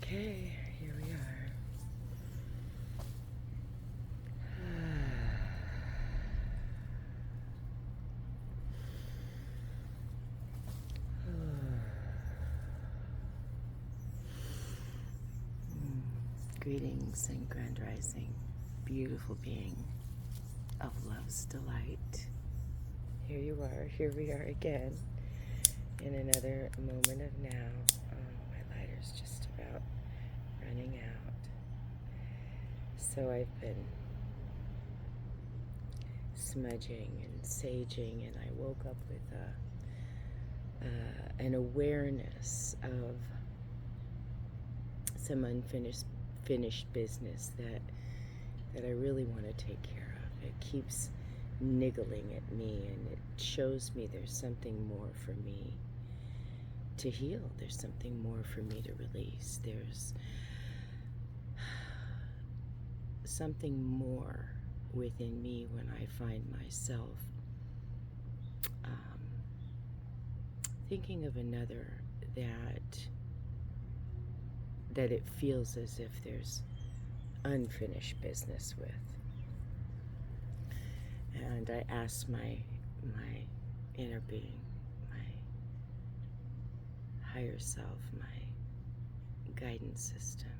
Okay, here we are. Greetings and grand rising, beautiful being of love's delight. Here you are, here we are again in another moment of now. My lighter's just about running out. So I've been smudging and saging, and I woke up with an awareness of some unfinished business that I really want to take care of. It keeps niggling at me, and it shows me there's something more for me to heal. There's something more for me to release. There's something more within me when I find myself thinking of another that it feels as if there's unfinished business with. And I asked my inner being, my higher self, my guidance system,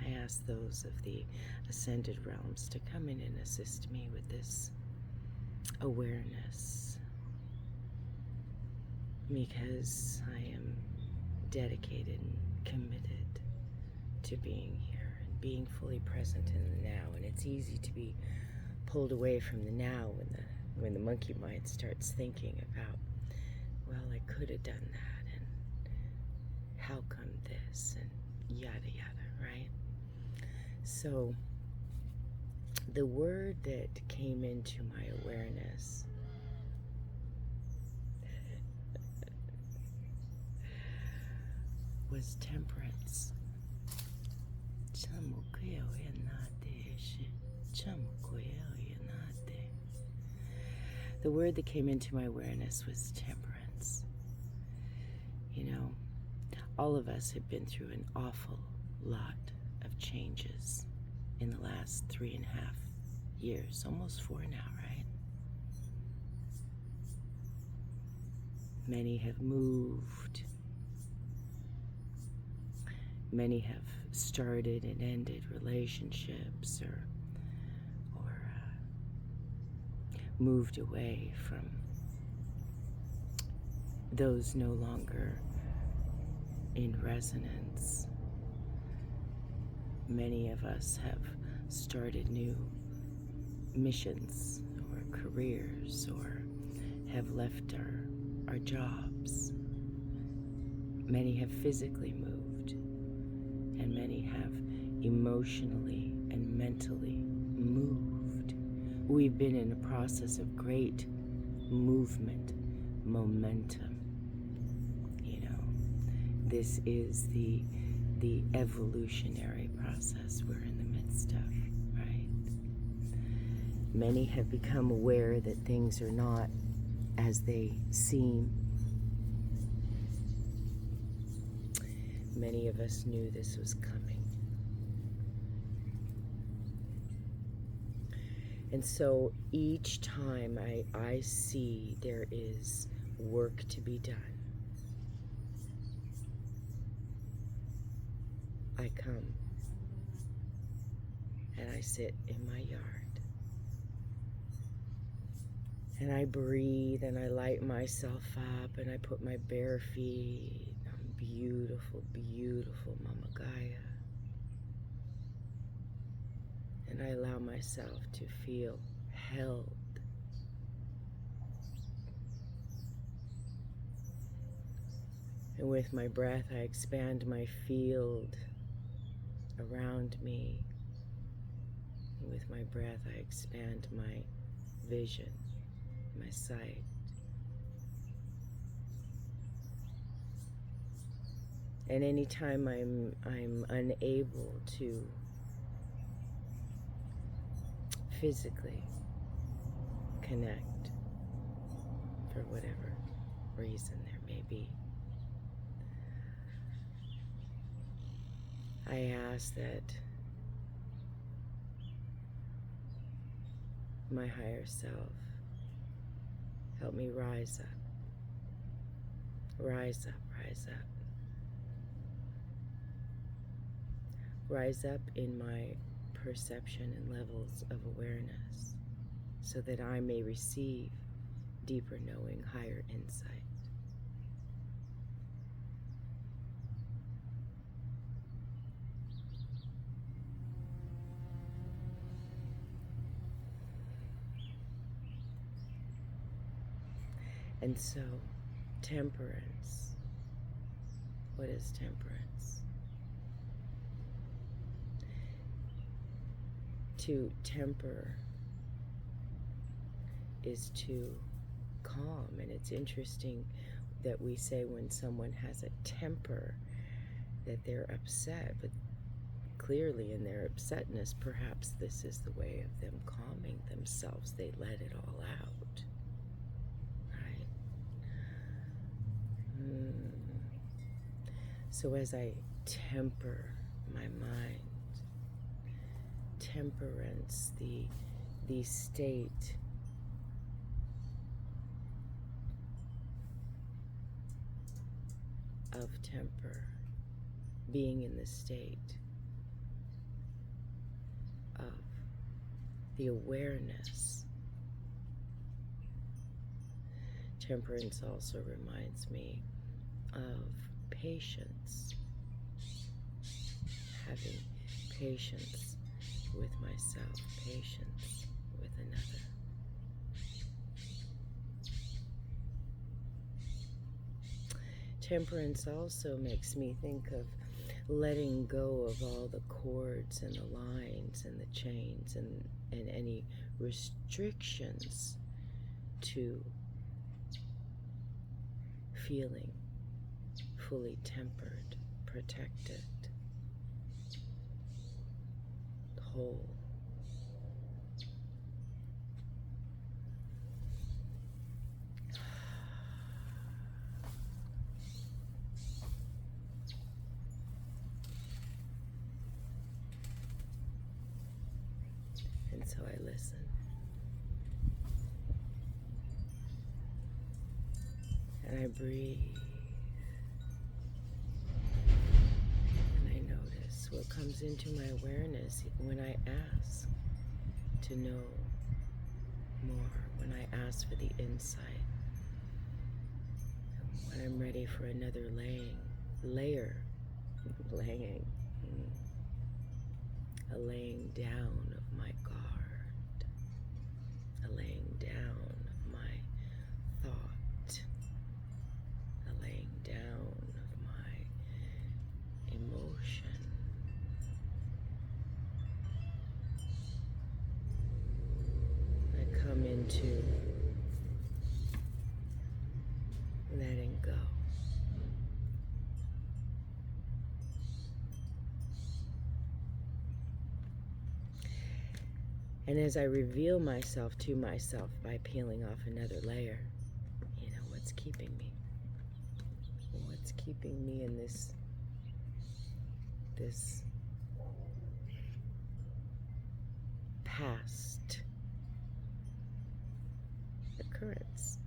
and I asked those of the ascended realms to come in and assist me with this awareness, because I am dedicated and committed to being here and being fully present in the now. And it's easy to be pulled away from the now when the monkey mind starts thinking about, well, I could have done that, and how come this, and yada yada, right? So the word that came into my awareness was temperance. The word that came into my awareness was temperance. You know, all of us have been through an awful lot of changes in the last 3.5 years, almost 4 now, right? Many have moved. Many have started and ended relationships, or moved away from those no longer in resonance. Many of us have started new missions or careers, or have left our jobs. Many have physically moved, and many have emotionally and mentally moved. We've been in a process of great movement, momentum. You know, this is the evolutionary process we're in the midst of, right? Many have become aware that things are not as they seem. Many of us knew this was coming. And so each time I see there is work to be done, I come and I sit in my yard and I breathe and I light myself up and I put my bare feet on beautiful, beautiful Mama Gaia. And I allow myself to feel held. And with my breath, I expand my field around me. And with my breath, I expand my vision, my sight. And anytime I'm unable to physically connect for whatever reason there may be, I ask that my higher self help me rise up, rise up, rise up. Rise up in my perception and levels of awareness so that I may receive deeper knowing, higher insight. And so, temperance. What is temperance? To temper is to calm. And it's interesting that we say when someone has a temper that they're upset, but clearly in their upsetness, perhaps this is the way of them calming themselves. They let it all out. Right? So as I temper my mind, temperance, the state of temper, being in the state of the awareness. Temperance also reminds me of patience, having patience with myself, patience with another. Temperance also makes me think of letting go of all the cords and the lines and the chains and any restrictions to feeling fully tempered, protected, whole. And so I listen. And I breathe. And I notice what comes into my awareness when I ask to know more, when I ask for the insight, when I'm ready for another layer, a laying down of my guard, a laying down of my thought, a laying down of my emotion. I come into letting go. And as I reveal myself to myself by peeling off another layer, what's keeping me? What's keeping me in this past occurrence?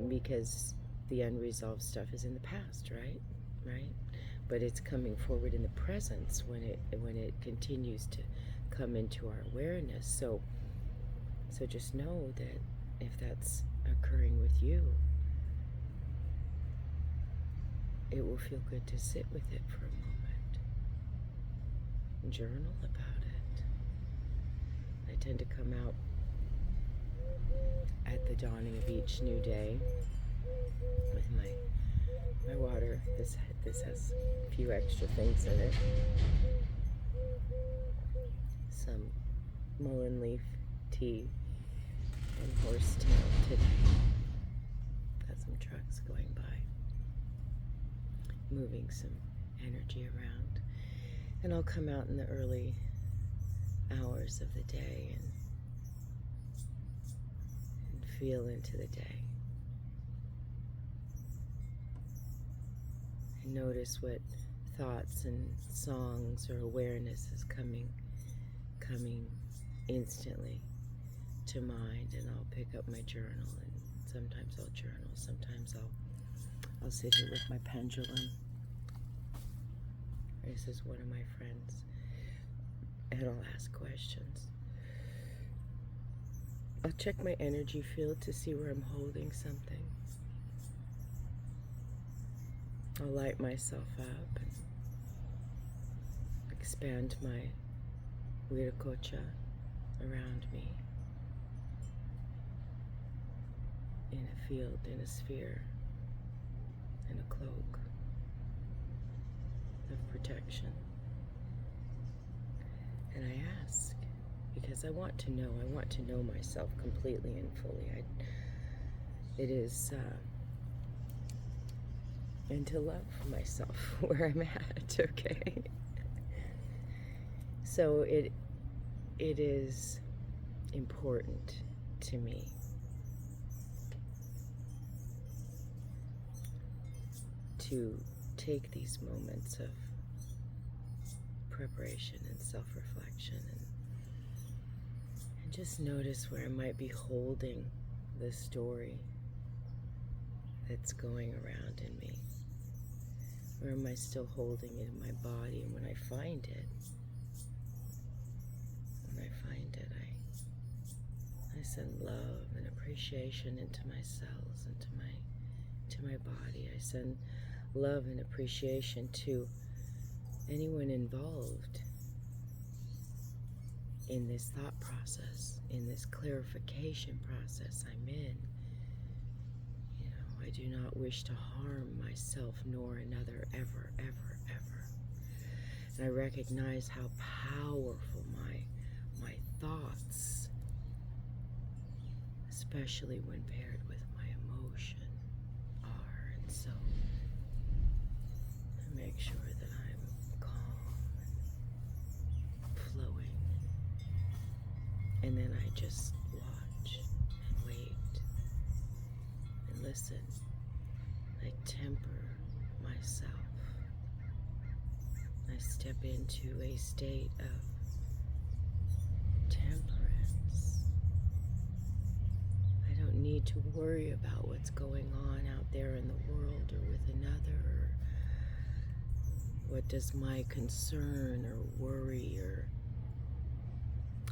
Because the unresolved stuff is in the past, right? Right? But it's coming forward in the presence when it continues to come into our awareness. So just know that if that's occurring with you, it will feel good to sit with it for a moment. Journal about it. I tend to come out at the dawning of each new day with my water. This has a few extra things in it. Some mullein leaf tea and horsetail today. Got some trucks going by, moving some energy around. And I'll come out in the early hours of the day and feel into the day. and notice what thoughts and songs or awareness is coming instantly to mind, and I'll pick up my journal, and sometimes I'll journal, sometimes I'll sit here with my pendulum. This is one of my friends, and I'll ask questions. I'll check my energy field to see where I'm holding something. I'll light myself up and expand my Viracocha around me in a field, in a sphere, in a cloak of protection. And I ask, because I want to know myself completely and fully. It is, and to love myself where I'm at, okay? So it is important to me to take these moments of preparation and self-reflection and just notice where I might be holding the story that's going around in me. Where am I still holding it in my body? And when I find it, I send love and appreciation into my cells, into my body. I send love and appreciation to anyone involved in this thought process, in this clarification process I'm in. You know, I do not wish to harm myself nor another ever, ever, ever. And I recognize how powerful my thoughts, especially when paired with my emotion, are. And so I make sure that I'm calm and flowing. And then I just watch and wait and listen. I temper myself. I step into a state of temperance. I don't need to worry about what's going on out there in the world or with another, or what does my concern or worry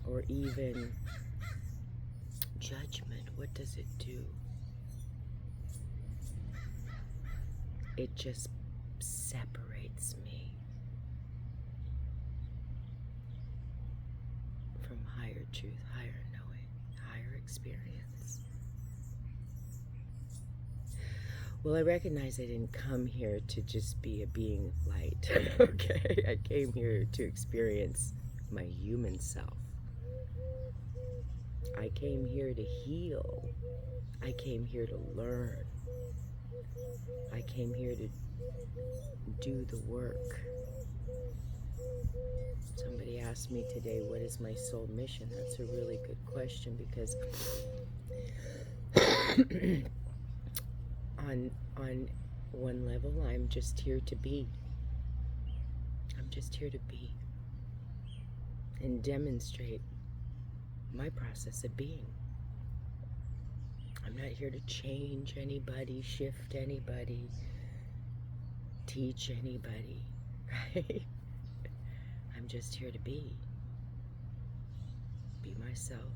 or even judgment, what does it do? It just separates me from higher truth, higher knowing, higher experience. Well, I recognize I didn't come here to just be a being of light, okay? I came here to experience my human self. I came here to heal. I came here to learn. I came here to do the work. Somebody asked me today, what is my soul mission? That's a really good question, because on one level, I'm just here to be. I'm just here to be and demonstrate my process of being. I'm not here to change anybody, shift anybody, teach anybody, right? I'm just here to be. Be myself.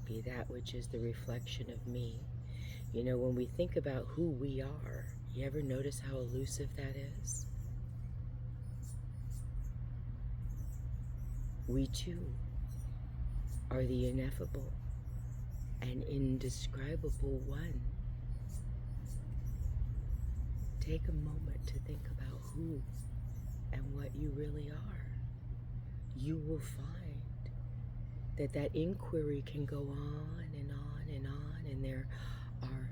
Be that which is the reflection of me. You know, when we think about who we are, you ever notice how elusive that is? We too are the ineffable and indescribable one. Take a moment to think about who and what you really are. You will find that that inquiry can go on and on and on, and there are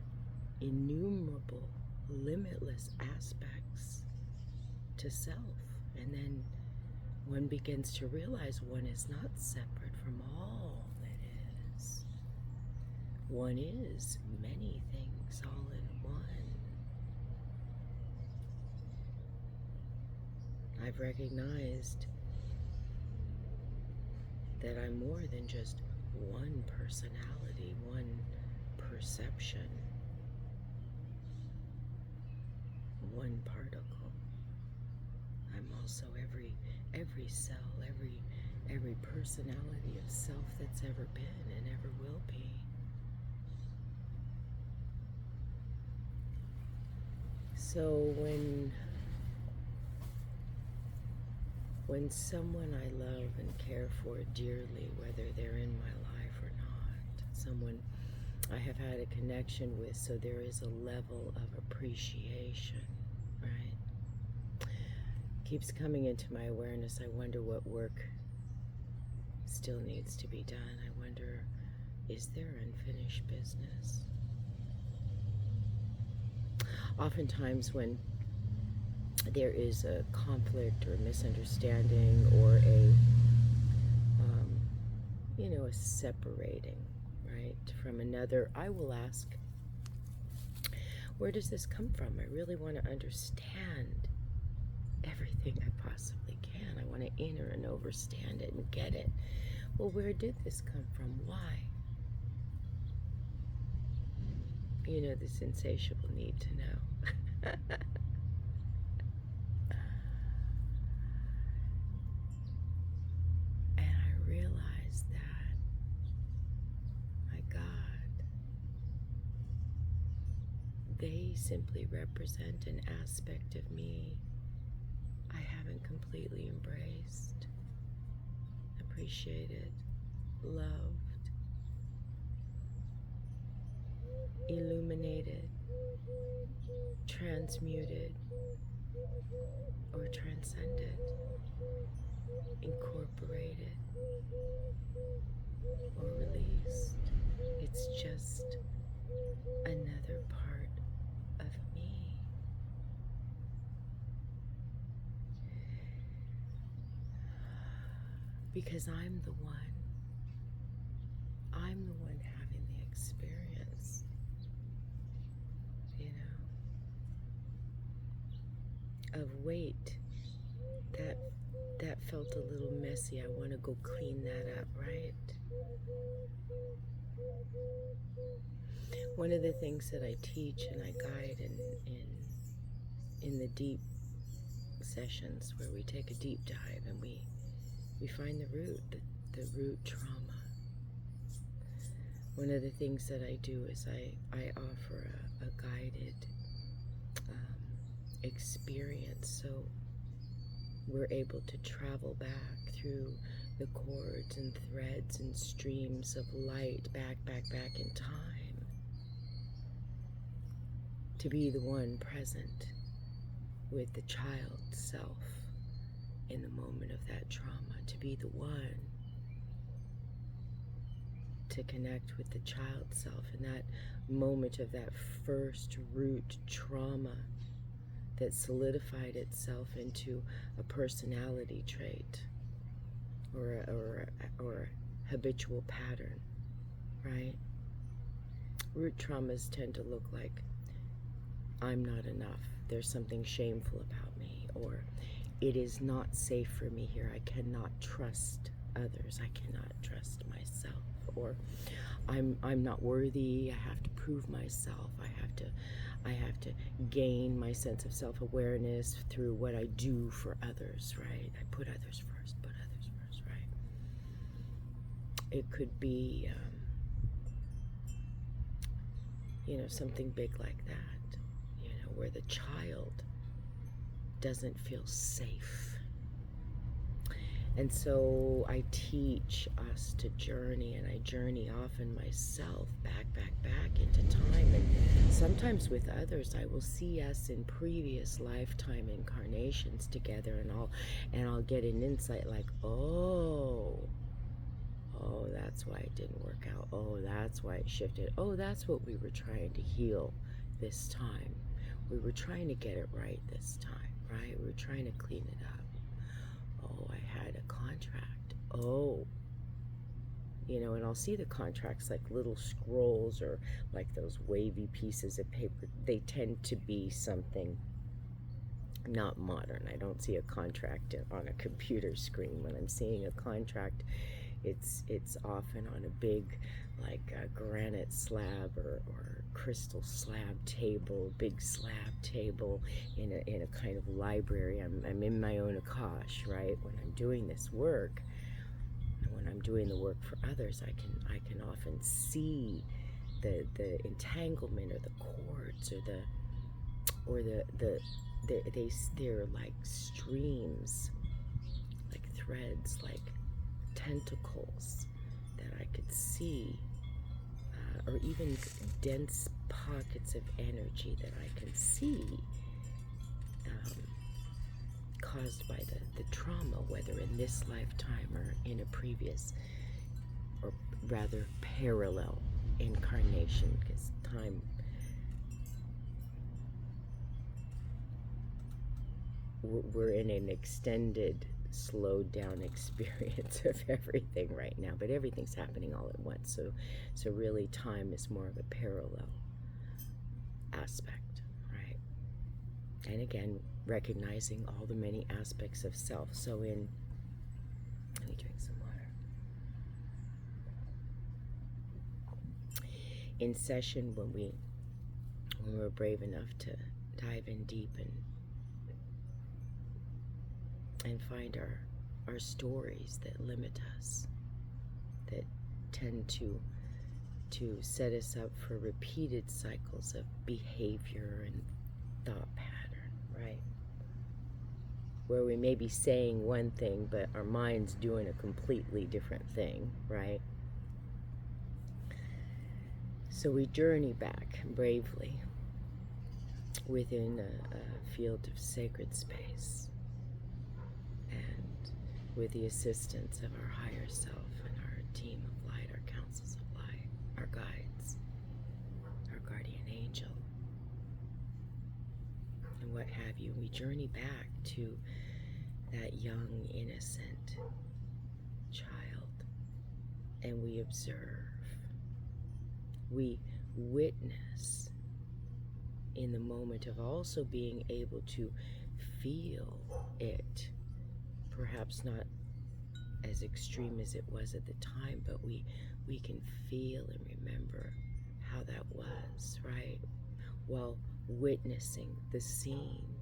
innumerable, limitless aspects to self. And then one begins to realize one is not separate from all that is. One is many things all in one. I've recognized that I'm more than just one personality, one perception, one particle. I'm also every cell, every personality of self that's ever been and ever will be. So when someone I love and care for dearly, whether they're in my life or not, someone I have had a connection with, so there is a level of appreciation, right? Keeps coming into my awareness. I wonder what work still needs to be done. I wonder, is there unfinished business? Oftentimes when there is a conflict or misunderstanding or a separating, right, from another, I will ask, where does this come from? I really want to understand everything I possibly can. I want to enter and overstand it and get it. Well, where did this come from? Why? This insatiable need to know. And I realized that, my God, they simply represent an aspect of me I haven't completely embraced, appreciated, loved, illuminated, transmuted, or transcended, incorporated, or released. It's just another part of me. Because I'm the one having the experience, of weight that felt a little messy. I want to go clean that up, right? One of the things that I teach and I guide in the deep sessions where we take a deep dive and we find the root trauma. One of the things that I do is I offer a guided experience, so we're able to travel back through the cords and threads and streams of light back in time to be the one present with the child self in the moment of that trauma, to be the one to connect with the child self in that moment of that first root trauma that solidified itself into a personality trait or a habitual pattern, right? Root traumas tend to look like, I'm not enough, there's something shameful about me, or it is not safe for me here, I cannot trust others, I cannot trust myself, or I'm not worthy, I have to prove myself, I have to gain my sense of self-awareness through what I do for others, right? I put others first, right? It could be, something big like that, where the child doesn't feel safe. And so I teach us to journey, and I journey often myself back into time, and sometimes with others I will see us in previous lifetime incarnations together, and I'll get an insight like, oh, that's why it didn't work out, oh, that's why it shifted, oh, that's what we were trying to heal this time, we were trying to get it right this time, right? We were trying to clean it up. Oh, I had a contract. Oh, and I'll see the contracts like little scrolls or like those wavy pieces of paper. They tend to be something not modern. I don't see a contract on a computer screen. When I'm seeing a contract, it's often on a big, like a granite slab or crystal slab table, big slab table in a kind of library. I'm in my own Akash, right? When I'm doing this work, and when I'm doing the work for others, I can often see the entanglement or the cords or they're like streams, like threads, like tentacles that I could see, or even dense pockets of energy that I can see, caused by the trauma, whether in this lifetime or in a previous, or rather parallel incarnation, because time, we're in an extended, slowed down experience of everything right now, but everything's happening all at once. So really time is more of a parallel aspect, right? And again, recognizing all the many aspects of self. So let me drink some water. In session, when we're brave enough to dive in deep and find our stories that limit us, that tend to set us up for repeated cycles of behavior and thought pattern, right? Where we may be saying one thing, but our mind's doing a completely different thing, right? So we journey back bravely within a field of sacred space, and with the assistance of our higher self and our team of light, our councils of light, our guides, our guardian angel, and what have you. We journey back to that young, innocent child, and we observe, we witness in the moment of also being able to feel it, perhaps not as extreme as it was at the time, but we can feel and remember how that was, right? While witnessing the scene.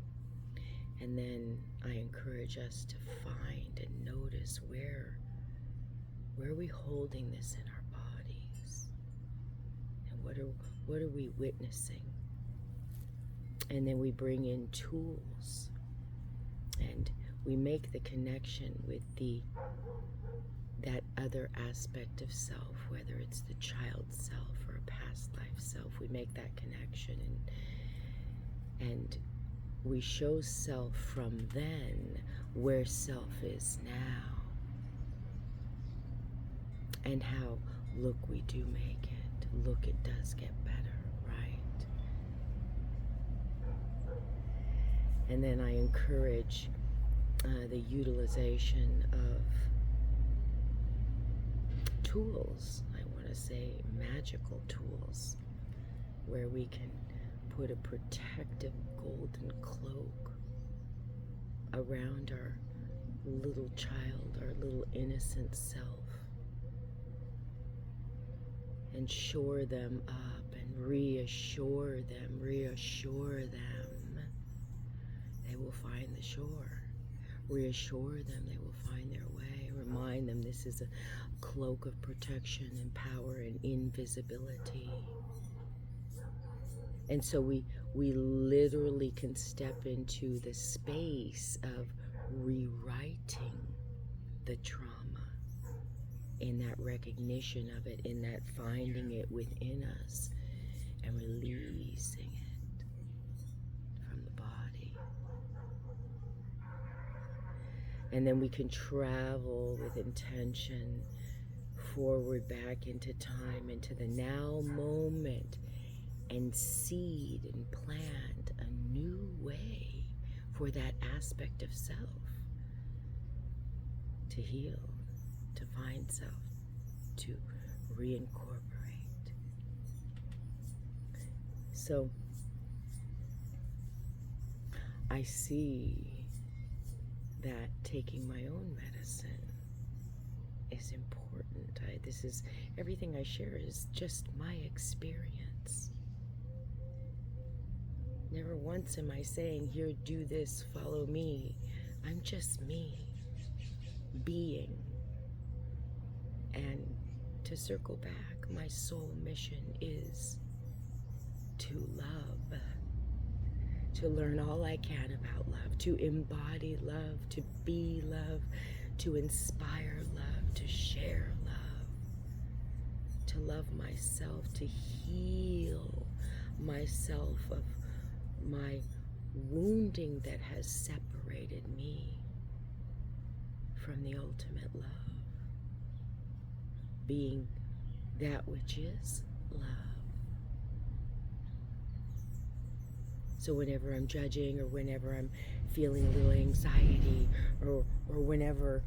And then I encourage us to find and notice where are we holding this in our bodies, and what are we witnessing? And then we bring in tools, and we make the connection with that other aspect of self, whether it's the child self or a past life self. We make that connection, and we show self from then where self is now, and how, look, we do make it. Look, it does get better, right? And then I encourage the utilization of tools, I want to say magical tools, where we can put a protective golden cloak around our little child, our little innocent self, and shore them up and reassure them. They will find the shore. Reassure them, they will find their way. Remind them this is a cloak of protection and power and invisibility. And so we literally can step into the space of rewriting the trauma, in that recognition of it, in that finding it within us and releasing it from the body. And then we can travel with intention forward back into time, into the now moment, and seed and plant a new way for that aspect of self to heal, to find self, to reincorporate. So I see that taking my own medicine is important. This is, everything I share is just my experience. Never once am I saying, here, do this, follow me. I'm just me, being. And to circle back, my soul mission is to love, to learn all I can about love, to embody love, to be love, to inspire love, to share love, to love myself, to heal myself of my wounding that has separated me from the ultimate love, being that which is love. So whenever I'm judging, or whenever I'm feeling a little anxiety, or whenever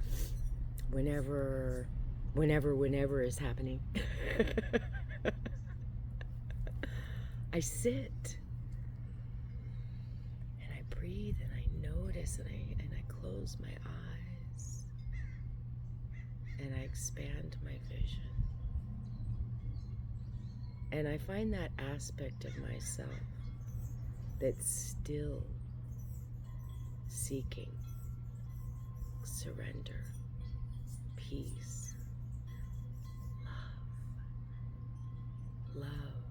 is happening, I sit and I breathe and I notice and I close my eyes and I expand my vision. And I find that aspect of myself that's still seeking surrender, peace, love, love,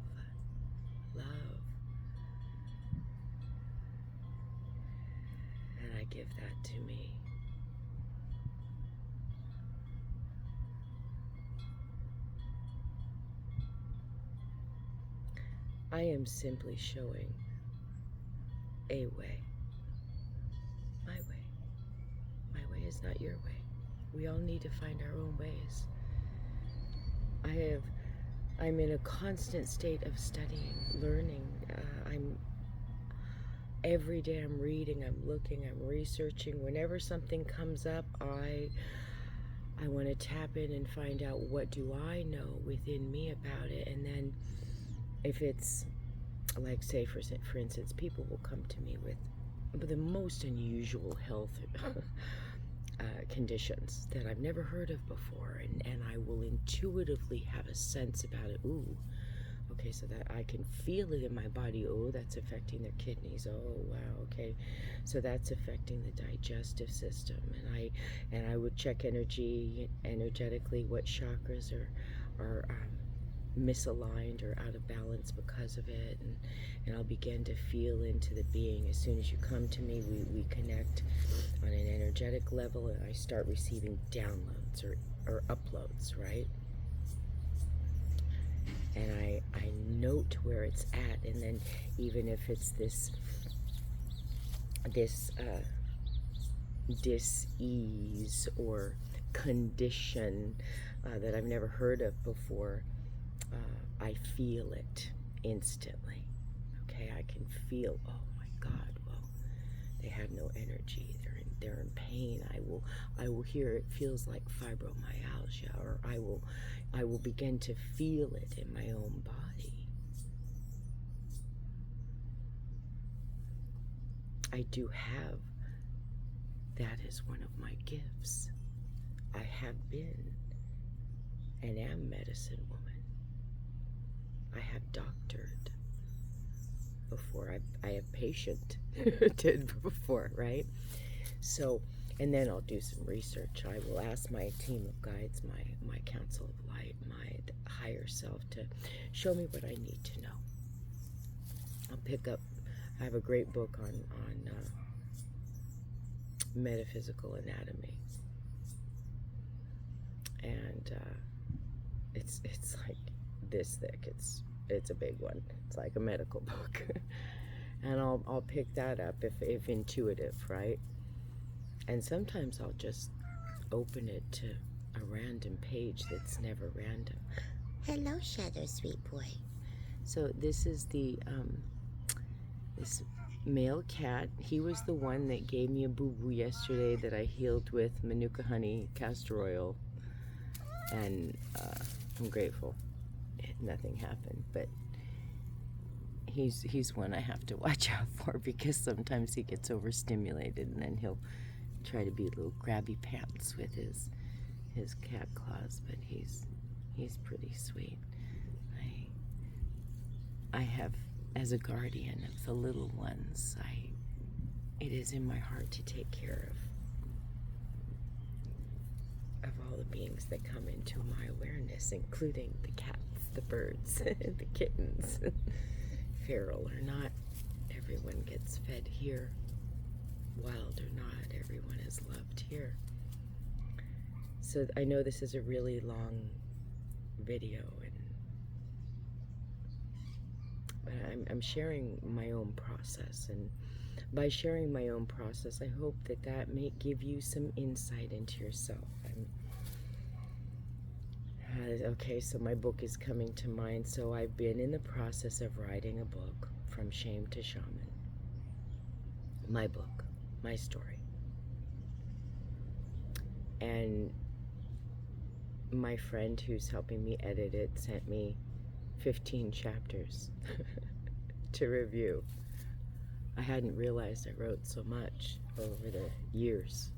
love. And I give that to me. I am simply showing a way. My way. My way is not your way. We all need to find our own ways. I'm in a constant state of studying, learning. Every day I'm reading, I'm looking, I'm researching. Whenever something comes up, I want to tap in and find out, what do I know within me about it? And then if it's like, say for instance, people will come to me with the most unusual health conditions that I've never heard of before, and I will intuitively have a sense about it. Ooh, okay, so that I can feel it in my body. Oh, that's affecting their kidneys. Oh, wow, okay, so that's affecting the digestive system. And I would check energetically what chakras are misaligned or out of balance because of it, and I'll begin to feel into the being. As soon as you come to me, we connect on an energetic level, and I start receiving downloads or uploads, right? And I note where it's at, and then even if it's this dis-ease or condition that I've never heard of before, I feel it instantly. Okay, I can feel, oh my God, well, they have no energy, they're in pain. I will hear it feels like fibromyalgia, or I will begin to feel it in my own body. I do have that as one of my gifts. I have been and am medicine woman. I have doctored before. I have patient did before, right? So, and then I'll do some research. I will ask my team of guides, my council of light, my higher self, to show me what I need to know. I'll pick up, I have a great book on metaphysical anatomy. And it's like this thick. It's a big one. It's like a medical book. And I'll pick that up if intuitive, right? And sometimes I'll just open it to a random page that's never random. Hello, Shadow, sweet boy. So this is the this male cat. He was the one that gave me a boo-boo yesterday that I healed with Manuka honey castor oil, and I'm grateful. Nothing happened, but he's one I have to watch out for, because sometimes he gets overstimulated and then he'll try to be little grabby pants with his cat claws, but he's pretty sweet. I have, as a guardian of the little ones, it is in my heart to take care of all the beings that come into my awareness, including the cats, the birds, the kittens. Feral or not, everyone gets fed here. Wild or not, everyone is loved here. So I know this is a really long video, but I'm sharing my own process, and by sharing my own process, I hope that may give you some insight into yourself. Okay, so my book is coming to mind. So I've been in the process of writing a book, From Shame to Shaman. My book, my story. And my friend who's helping me edit it sent me 15 chapters to review. I hadn't realized I wrote so much over the years,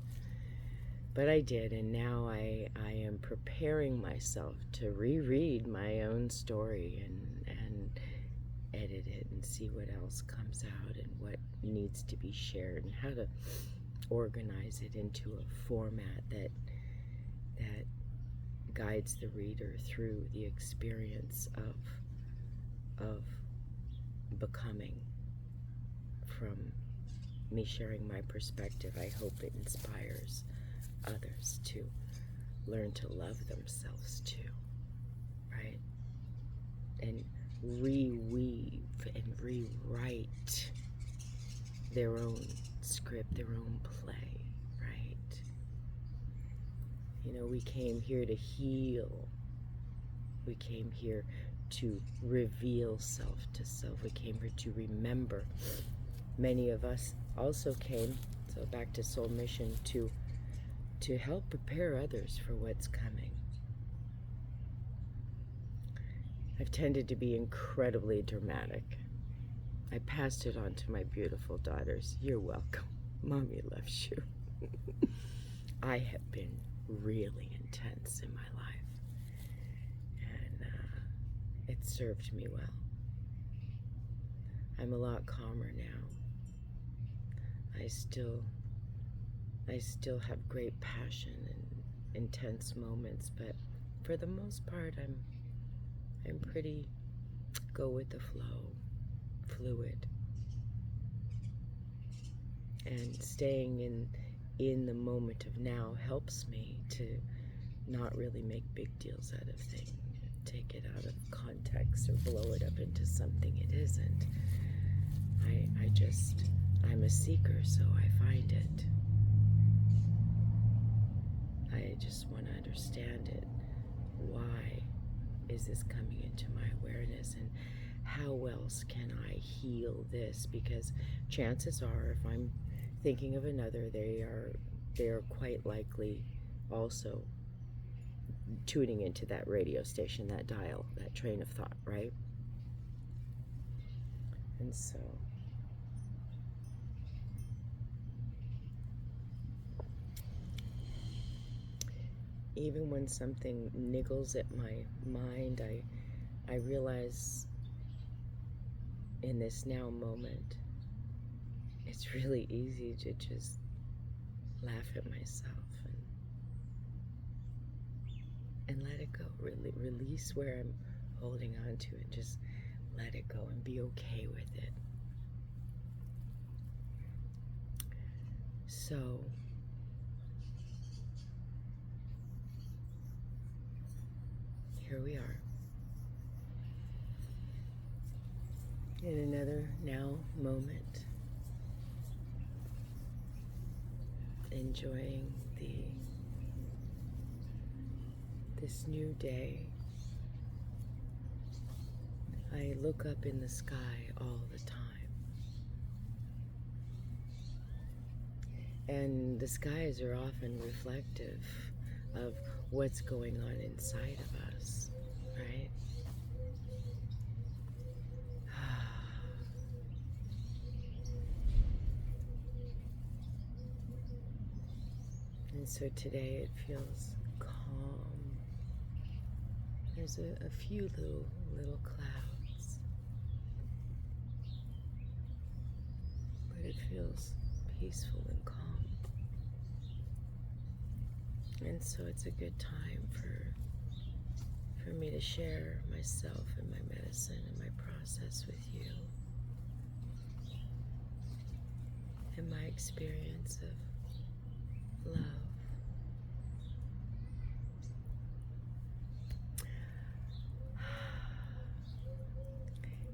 but I did, and now I am preparing myself to reread my own story and edit it and see what else comes out and what needs to be shared and how to organize it into a format that guides the reader through the experience of becoming. From me sharing my perspective, I hope it inspires others to learn to love themselves too, right? And reweave and rewrite their own script, their own play, right? You know, we came here to heal. We came here to reveal self to self. We came here to remember. Many of us also came, so back to soul mission, to help prepare others for what's coming. I've tended to be incredibly dramatic. I passed it on to my beautiful daughters. You're welcome. Mommy loves you. I have been really intense in my life, and it served me well. I'm a lot calmer now. I still have great passion and intense moments, but for the most part, I'm pretty go with the flow, fluid, and staying in the moment of now helps me to not really make big deals out of things, take it out of context or blow it up into something it isn't. I'm a seeker, so I find it. I just want to understand it. Why is this coming into my awareness, and how else can I heal this? Because chances are, if I'm thinking of another, they are quite likely also tuning into that radio station, that dial, that train of thought, right? And so even when something niggles at my mind, I realize in this now moment, it's really easy to just laugh at myself and let it go. Really release where I'm holding on to and just let it go and be okay with it. So here we are in another now moment, enjoying this new day. I look up in the sky all the time, and the skies are often reflective of what's going on inside of us, right? And so today it feels calm. There's a few little clouds, but it feels peaceful and calm. And so it's a good time for me to share myself and my medicine and my process with you, and my experience of love.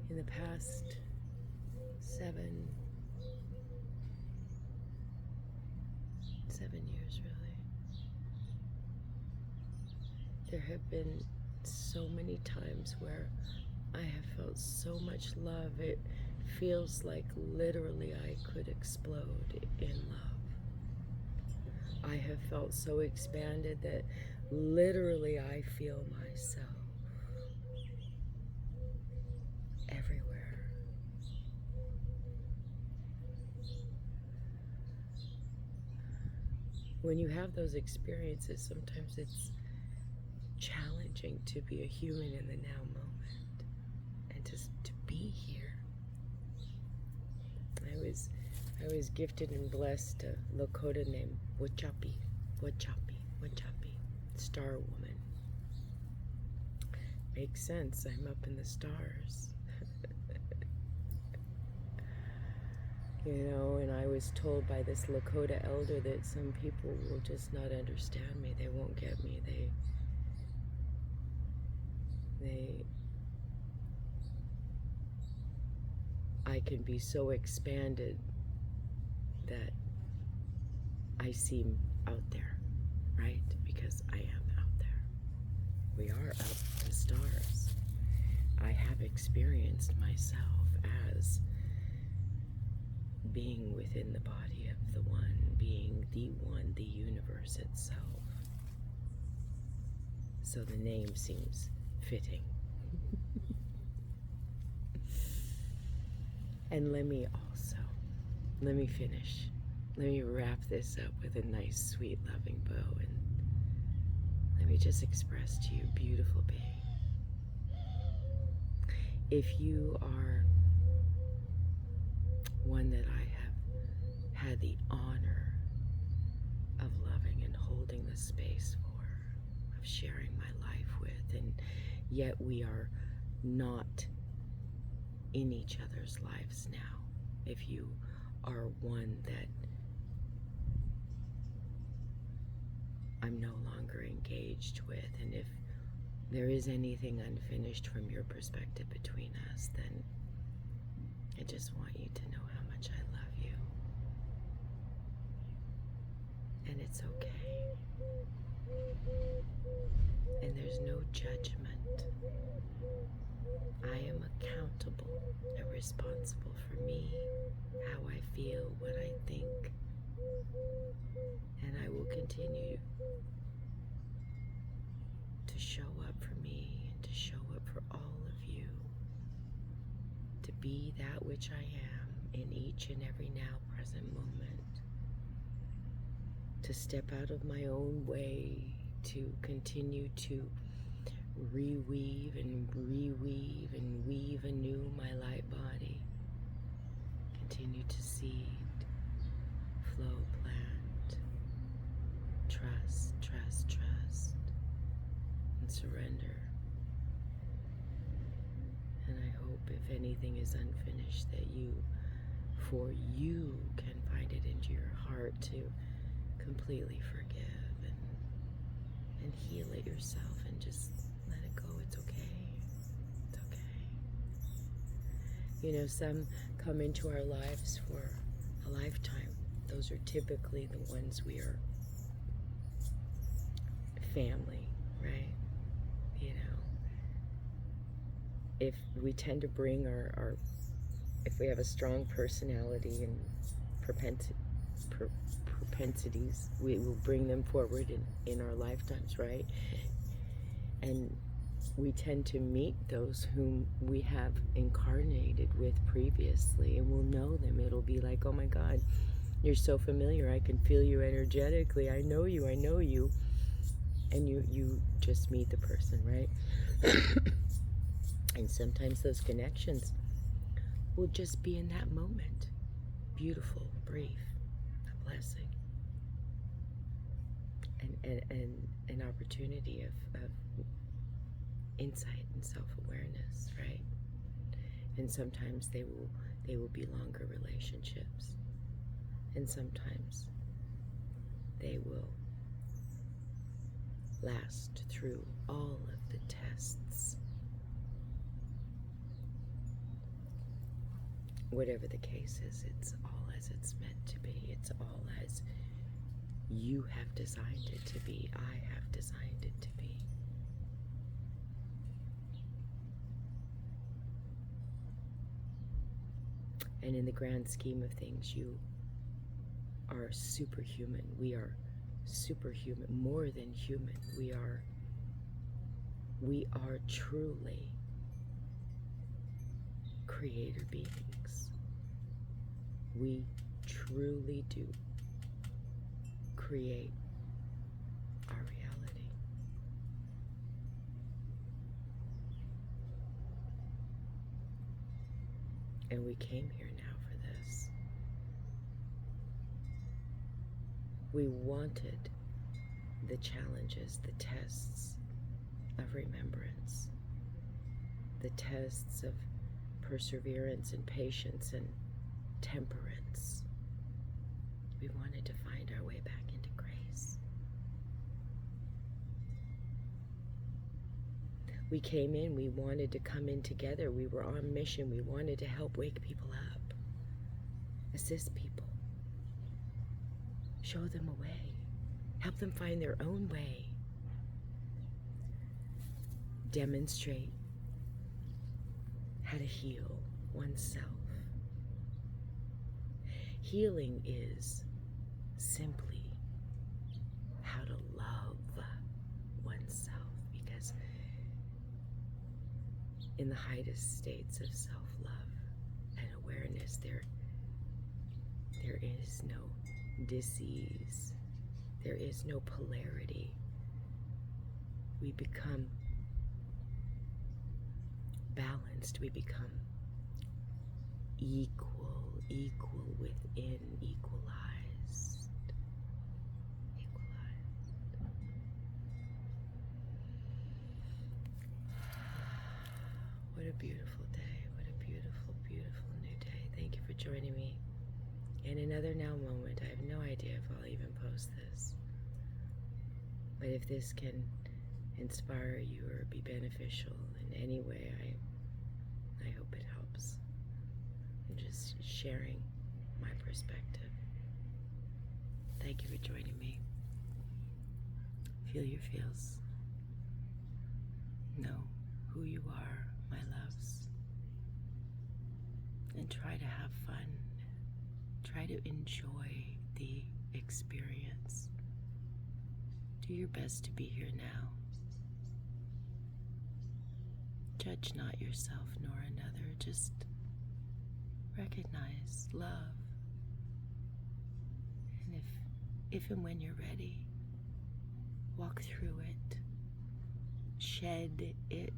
In the past 7 years, really, there have been so many times where I have felt so much love. It feels like literally I could explode in love. I have felt so expanded that literally I feel myself everywhere. When you have those experiences, sometimes it's challenging to be a human in the now moment and just to be here. I was gifted and blessed a Lakota named Wachapi, Star Woman. Makes sense, I'm up in the stars. You know, and I was told by this Lakota elder that some people will just not understand me. They won't get me. I can be so expanded that I seem out there, right? Because I am out there. We are up in the stars. I have experienced myself as being within the body of the one, being the one, the universe itself. So the name seems fitting. And let me finish. Let me wrap this up with a nice, sweet, loving bow, and let me just express to you, beautiful being, if you are one that I have had the honor of loving and holding the space for, of sharing my life with, and yet we are not in each other's lives now. If you are one that I'm no longer engaged with, and if there is anything unfinished from your perspective between us, then I just want you to know how much I love you. And it's okay. And there's no judgment. I am accountable and responsible for me, how I feel, what I think. And I will continue to show up for me and to show up for all of you, to be that which I am in each and every now present moment, to step out of my own way, to continue to reweave and reweave and weave anew my light body, continue to seed, flow, plant, trust, and surrender. And I hope, if anything is unfinished, that you can find it into your heart to completely forgive and heal it yourself and just let it go. It's okay. It's okay. You know, some come into our lives for a lifetime. Those are typically the ones we are family, right? You know, if we tend to bring if we have a strong personality and propensities, we will bring them forward in our lifetimes, right? And we tend to meet those whom we have incarnated with previously, and we'll know them. It'll be like, oh my God, You're so familiar. I can feel you energetically. I know you. I know you. And you just meet the person, right? And sometimes those connections will just be in that moment. Beautiful, brief, a blessing. And an opportunity of insight and self-awareness, right? And sometimes they will be longer relationships. And sometimes they will last through all of the tests. Whatever the case is, it's all as it's meant to be. It's all as you have designed it to be. I have designed it to be. And in the grand scheme of things, you are superhuman. We are superhuman, more than human. We are truly creator beings. We truly do create our reality. And we came here now for this. We wanted the challenges, the tests of remembrance, the tests of perseverance and patience and temperance. We wanted to find our way back into grace. We came in, we wanted to come in together. We were on mission. We wanted to help wake people up, assist people, show them a way, help them find their own way, demonstrate how to heal oneself. Healing is simply how to love oneself, because in the highest states of self-love and awareness, there is no disease, there is no polarity. We become balanced, we become equal within, equalized. What a beautiful day. What a beautiful, beautiful new day. Thank you for joining me in another now moment. I have no idea if I'll even post this, but if this can inspire you or be beneficial in any way, I hope it helps. I'm just sharing my perspective. Thank you for joining me. Feel your feels. Know who you are, my loves. And try to have fun. Try to enjoy the experience. Do your best to be here now. Judge not yourself nor another. Just recognize, love. And if and when you're ready, walk through it. Shed it.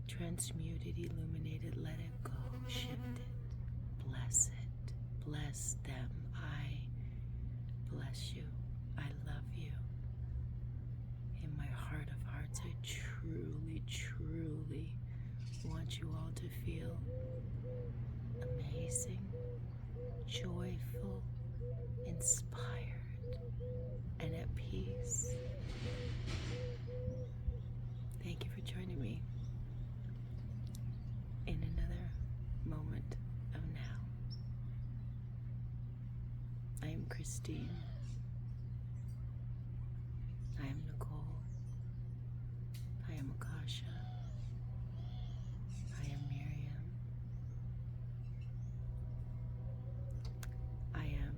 Transmute it, illuminate it, let it go, shift it, bless it, bless them. I bless you. I love you. In my heart of hearts, I truly, truly want you all to feel amazing, joyful, inspired, and at peace. Thank you for joining me in another moment of now. I am Christine. I am Nicole. I am Akasha. I am Miriam. I am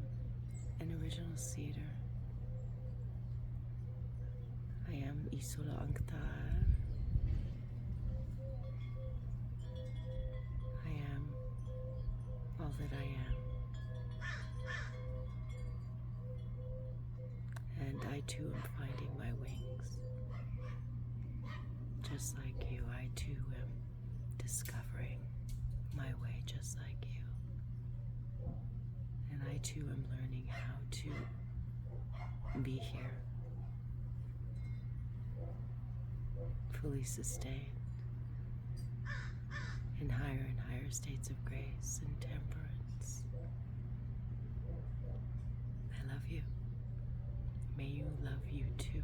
an original cedar. I am Isola Anktar. I am all that I am. too am finding my wings. Just like you, I too am discovering my way just like you. And I too am learning how to be here, fully sustained in higher and higher states of grace and temperance. I love you. May you love you too.